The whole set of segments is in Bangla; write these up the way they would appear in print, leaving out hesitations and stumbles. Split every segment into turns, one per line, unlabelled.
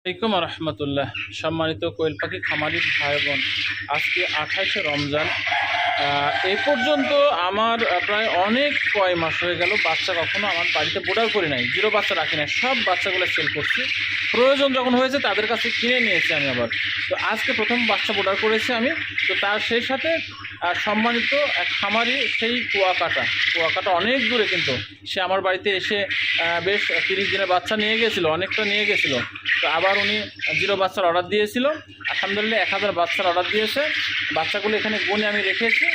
আলাইকুম রহমতুল্লাহ। সম্মানিত কোয়েল পাখি খামারি ভাই বোন, আজকে 28শে রমজান। এই পর্যন্ত আমার প্রায় অনেক কয় মাস হয়ে গেল বাচ্চা কখনো আমার বাড়িতে বোর্ডার করি নাই, জিরো বাচ্চা রাখি নাই, সব বাচ্চাগুলো সেল করছি। প্রয়োজন যখন হয়েছে তাদের কাছে কিনে নিয়েছি আমি আবার। তো আজকে প্রথম বাচ্চা বোর্ডার করেছি আমি। তো তার সেই সাথে সম্মানিত এক খামারি সেই কুয়াকাটা অনেক দূরে, কিন্তু সে আমার বাড়িতে এসে বেশ 30 দিনের বাচ্চা নিয়ে গেছিলো, অনেকটা নিয়ে গেছিলো। তো আবার উনি জিরো বাচ্চার অর্ডার দিয়েছিল। আলহামদুলিল্লাহ 1000 বাচ্চার অর্ডার দিয়েছে। বাচ্চাগুলো এখানে গুনে আমি রেখেছি।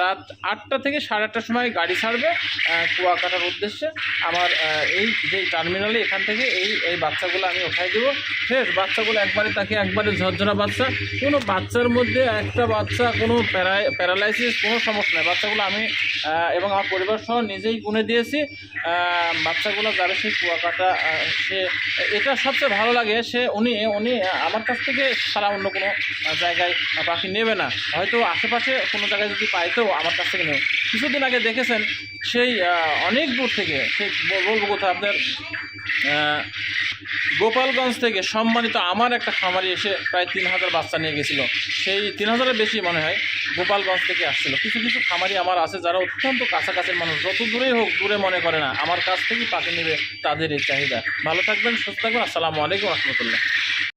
রাত 8টা থেকে 8:30টার সময় গাড়ি ছাড়বে কুয়াকাটার উদ্দেশ্যে। আমার এই যে টার্মিনালে এখান থেকে এই বাচ্চাগুলো আমি উঠাই দেবো। ফ্রেশ বাচ্চাগুলো একবারে ঝরঝরা বাচ্চা, কোনো বাচ্চার মধ্যে একটা বাচ্চা কোনো প্যারালাইসিস কোনো সমস্যা নেই। বাচ্চাগুলো আমি এবং আমার পরিবার সহ নিজেই গুনে দিয়েছি। বাচ্চাগুলো যাবে সেই কুয়াকাটা, সে এটা সবচেয়ে ভালো লাগে, উনি আমার কাছ থেকে ছাড়া অন্য কোনো জায়গায় পাখি নেবে না। হয়তো আশেপাশে কোনো জায়গায় যদি পাইতেও আমার কাছ থেকে নেবে। কিছুদিন আগে দেখেছেন সেই অনেক দূর থেকে, সেই বলবো কোথায়, আপনার গোপালগঞ্জ থেকে সম্মানিত আমার একটা খামারি এসে প্রায় 3000 বাচ্চা নিয়ে গেছিলো। সেই 3000-এর বেশি মনে হয় গোপালগঞ্জ থেকে আসছিলো। কিছু কিছু খামারি আমার আছে যারা অত্যন্ত কাছাকাছির মানুষ, যত দূরেই হোক দূরে মনে করে না, আমার কাছ থেকেই পাখি নেবে, তাদের এই চাহিদা। ভালো থাকবেন, সুস্থ থাকবেন। আসসালামু আলাইকুম রহমতুল্লাহ।